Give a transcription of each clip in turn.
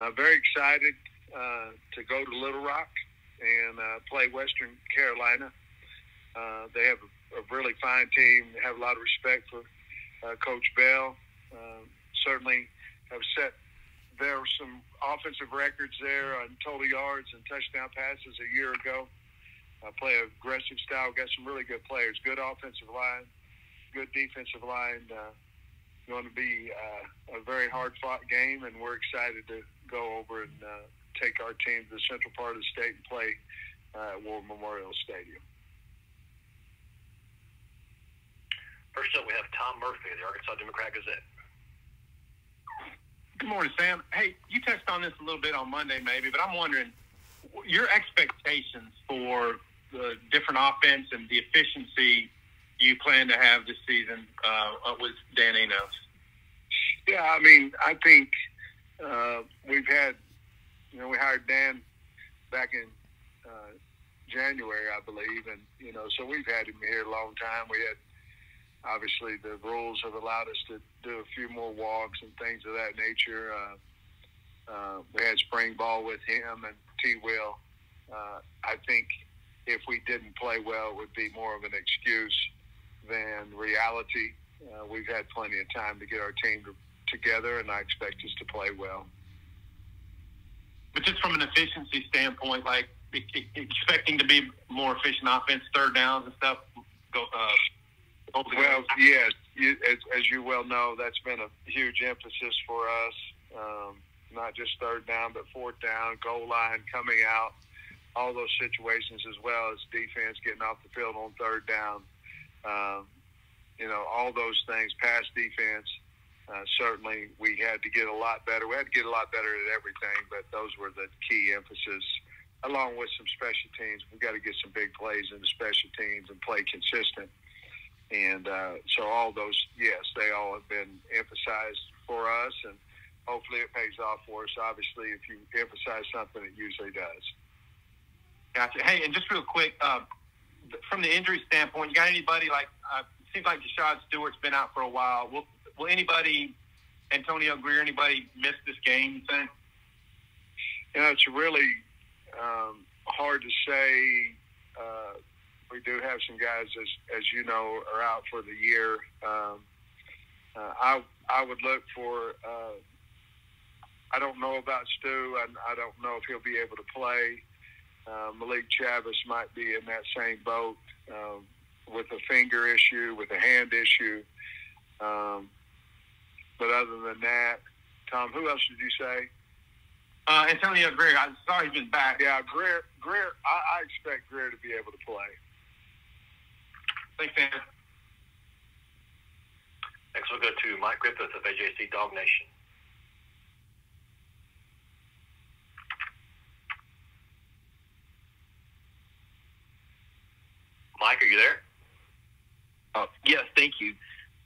Very excited to go to Little Rock and play Western Carolina. They have a really fine team. They have a lot of respect for Coach Bell. Certainly have set there were some offensive records there on total yards and touchdown passes a year ago. Play an aggressive style. Got some really good players. Good offensive line, good defensive line. Going to be a very hard-fought game, and we're excited to go over and take our team to the central part of the state and play at War Memorial Stadium. First up, we have Tom Murphy of the Arkansas Democrat-Gazette. Good morning, Sam. Hey, you touched on this a little bit on Monday maybe, but I'm wondering your expectations for the different offense and the efficiency you plan to have this season with Dan Enos. Yeah, I mean, I think we've had, we hired Dan back in January, I believe, and, so we've had him here a long time. We had, obviously, the rules have allowed us to do a few more walks and things of that nature. We had spring ball with him and T-Will. I think if we didn't play well, it would be more of an excuse than reality. We've had plenty of time to get our team together, and I expect us to play well. But just from an efficiency standpoint, like expecting to be more efficient offense, third downs and stuff, well, yes, as you well know, that's been a huge emphasis for us. Not just third down, but fourth down, goal line, coming out, all those situations, as well as defense getting off the field on third down. All those things, pass defense. Certainly, we had to get a lot better. We had to get a lot better at everything, but those were the key emphasis, along with some special teams. We've got to get some big plays into special teams and play consistent. And so all those, yes, they all have been emphasized for us, and hopefully it pays off for us. Obviously, if you emphasize something, it usually does. Gotcha. Hey, and just real quick, from the injury standpoint, you got anybody like it seems like Jashad Stewart's been out for a while. Will anybody, Antonio Greer, anybody miss this game, you think? It's really hard to say. We do have some guys, as you know, are out for the year. I would look for. I don't know about Stu. I don't know if he'll be able to play. Malik Chavis might be in that same boat with a finger issue, with a hand issue. But other than that, Tom, who else did you say? Antonio Greer. I saw he's been back. Yeah, Greer. I expect Greer to be able to play. Thanks, Dan. Next, we'll go to Mike Griffith of AJC Dog Nation. Mike, are you there? Yes, thank you.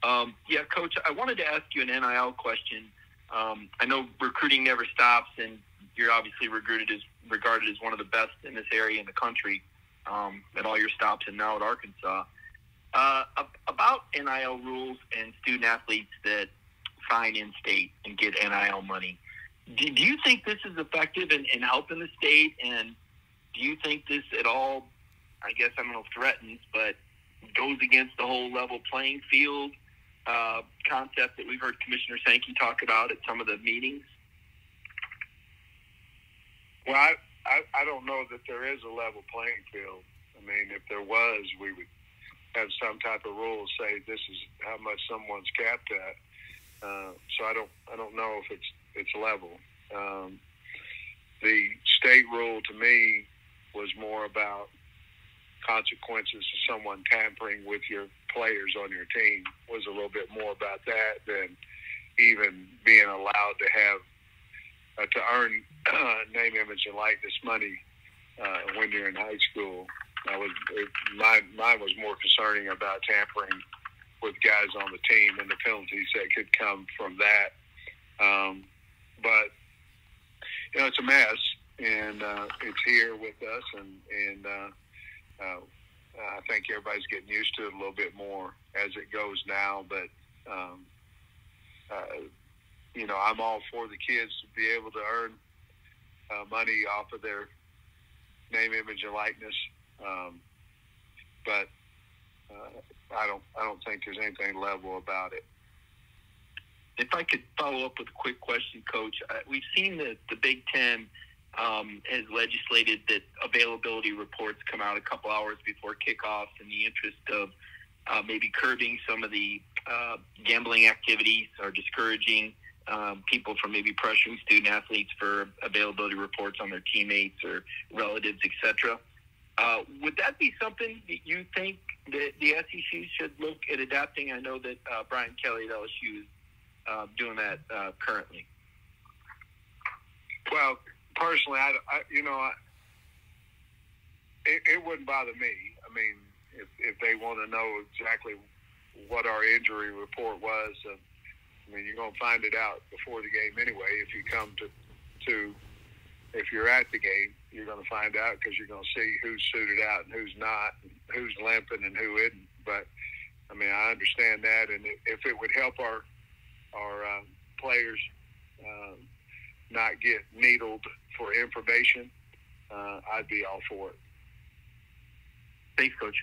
Coach, I wanted to ask you an NIL question. I know recruiting never stops, and you're obviously regarded as one of the best in this area in the country at all your stops and now at Arkansas. About NIL rules and student athletes that sign in-state and get NIL money, do you think this is effective in helping the state? And do you think this at all, I guess, I don't know, threatens, but goes against the whole level playing field concept that we've heard Commissioner Sankey talk about at some of the meetings? Well, I don't know that there is a level playing field. I mean, if there was, we would have some type of rule say this is how much someone's capped at. So I don't know if it's level. The state rule to me was more about consequences of someone tampering with your players on your team. Was a little bit more about that than even being allowed to have to earn name, image, and likeness money when you're in high school. Mine was more concerning about tampering with guys on the team and the penalties that could come from that. But it's a mess, and it's here with us, and I think everybody's getting used to it a little bit more as it goes now. But I'm all for the kids to be able to earn money off of their name, image, and likeness. But I don't think there's anything level about it. If I could follow up with a quick question, Coach. We've seen that the Big Ten has legislated that availability reports come out a couple hours before kickoff in the interest of maybe curbing some of the gambling activities or discouraging people from maybe pressuring student athletes for availability reports on their teammates or relatives, etc. Would that be something that you think that the SEC should look at adapting? I know that Brian Kelly at LSU is doing that currently. Well, personally, it wouldn't bother me. I mean, if they want to know exactly what our injury report was, I mean, you're going to find it out before the game anyway. If you come to if you're at the game, you're going to find out because you're going to see who's suited out and who's not, and who's limping and who isn't. But I mean, I understand that, and if it would help our players not get needled for information, I'd be all for it. Thanks, Coach.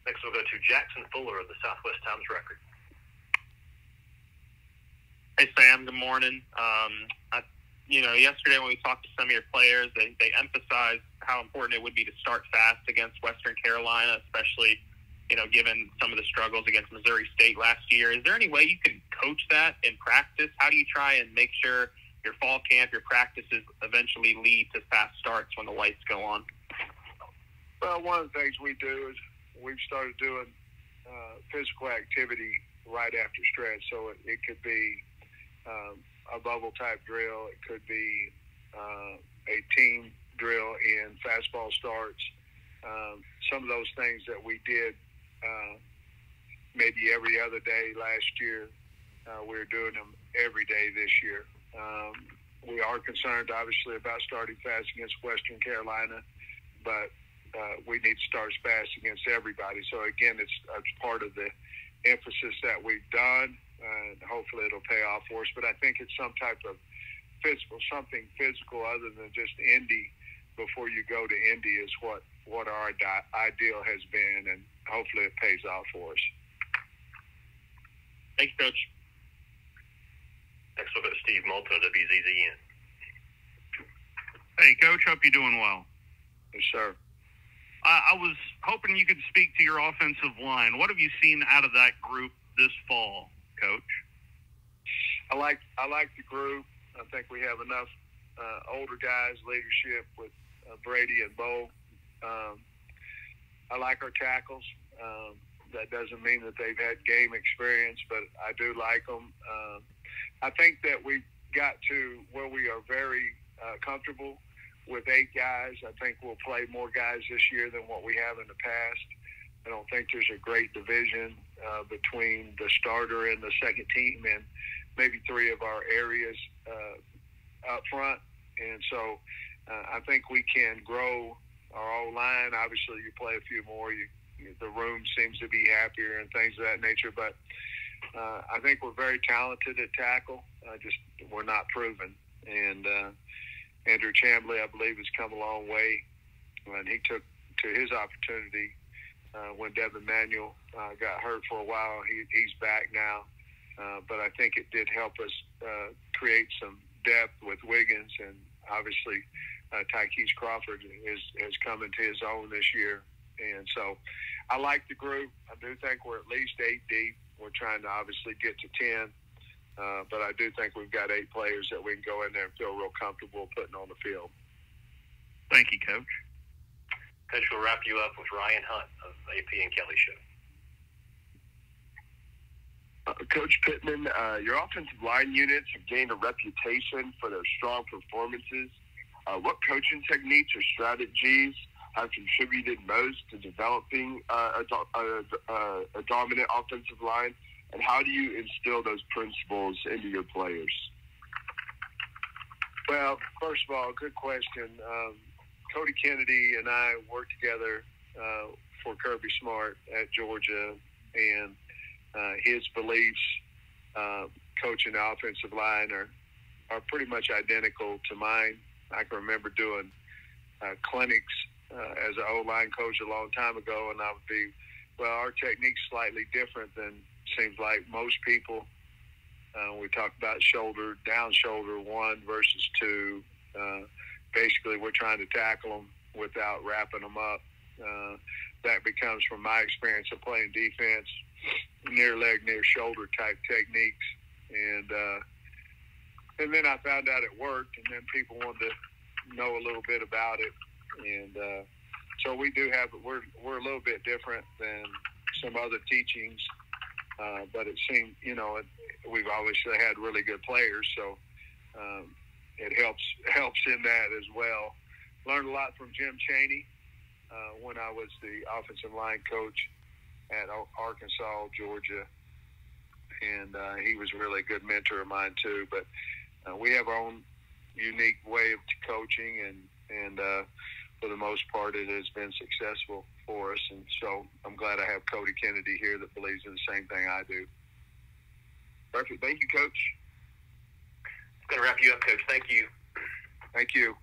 Next, we'll go to Jackson Fuller of the Southwest Times Record. Hey, Sam. Good morning. Yesterday when we talked to some of your players, they emphasized how important it would be to start fast against Western Carolina, especially, given some of the struggles against Missouri State last year. Is there any way you can coach that in practice? How do you try and make sure your fall camp, your practices eventually lead to fast starts when the lights go on? Well, one of the things we do is we've started doing physical activity right after stretch. So it could be a bubble type drill. It could be a team drill in fastball starts. Some of those things that we did maybe every other day last year, we're doing them every day this year. We are concerned, obviously, about starting fast against Western Carolina, but we need to start fast against everybody. So, again, it's part of the emphasis that we've done, and hopefully it'll pay off for us. But I think it's some type of something physical other than just Indy before you go to Indy is what our ideal has been, and hopefully it pays off for us. Thanks, Coach. Next, we'll go to Steve Moulton of WZZN. Hey, Coach. Hope you're doing well. Yes, sir. I was hoping you could speak to your offensive line. What have you seen out of that group this fall, Coach? I like the group. I think we have enough older guys, leadership with Brady and Bo. I like our tackles. That doesn't mean that they've had game experience, but I do like them. I think that we got to where we are very comfortable with 8 guys. I think we'll play more guys this year than what we have in the past. I don't think there's a great division between the starter and the second team and maybe 3 of our areas up front. And so I think we can grow our O-line. Obviously, you play a few more. The room seems to be happier and things of that nature. But I think we're very talented at tackle. We're not proven. And Andrew Chamblee, I believe, has come a long way. And he took to his opportunity when Devin Manuel got hurt for a while. He's back now. But I think it did help us create some depth with Wiggins, and obviously Tykees Crawford has come into his own this year. And so I like the group. I do think we're at least 8 deep. We're trying to obviously get to 10. But I do think we've got 8 players that we can go in there and feel real comfortable putting on the field. Thank you, Coach. Coach, we'll wrap you up with Ryan Hunt of AP and Kelly Show. Coach Pittman, your offensive line units have gained a reputation for their strong performances. What coaching techniques or strategies have contributed most to developing a dominant offensive line, and how do you instill those principles into your players? Well, first of all, good question. Cody Kennedy and I worked together for Kirby Smart at Georgia, and his beliefs coaching the offensive line are pretty much identical to mine. I can remember doing clinics as an O-line coach a long time ago, and I would be, well, our technique's slightly different than seems like most people. We talk about down shoulder 1 versus 2. Basically, we're trying to tackle them without wrapping them up. That becomes, from my experience of playing defense, near leg, near shoulder type techniques. And then I found out it worked, and then people wanted to know a little bit about it. And so we do have, we're a little bit different than some other teachings, but it seemed, we've obviously had really good players, so it helps in that as well. Learned a lot from Jim Chaney when I was the offensive line coach at Arkansas, Georgia, and he was really a good mentor of mine too. But we have our own unique way of coaching, and for the most part, it has been successful for us. And so I'm glad I have Cody Kennedy here that believes in the same thing I do. Perfect. Thank you, Coach. It's going to wrap you up, Coach. Thank you. Thank you.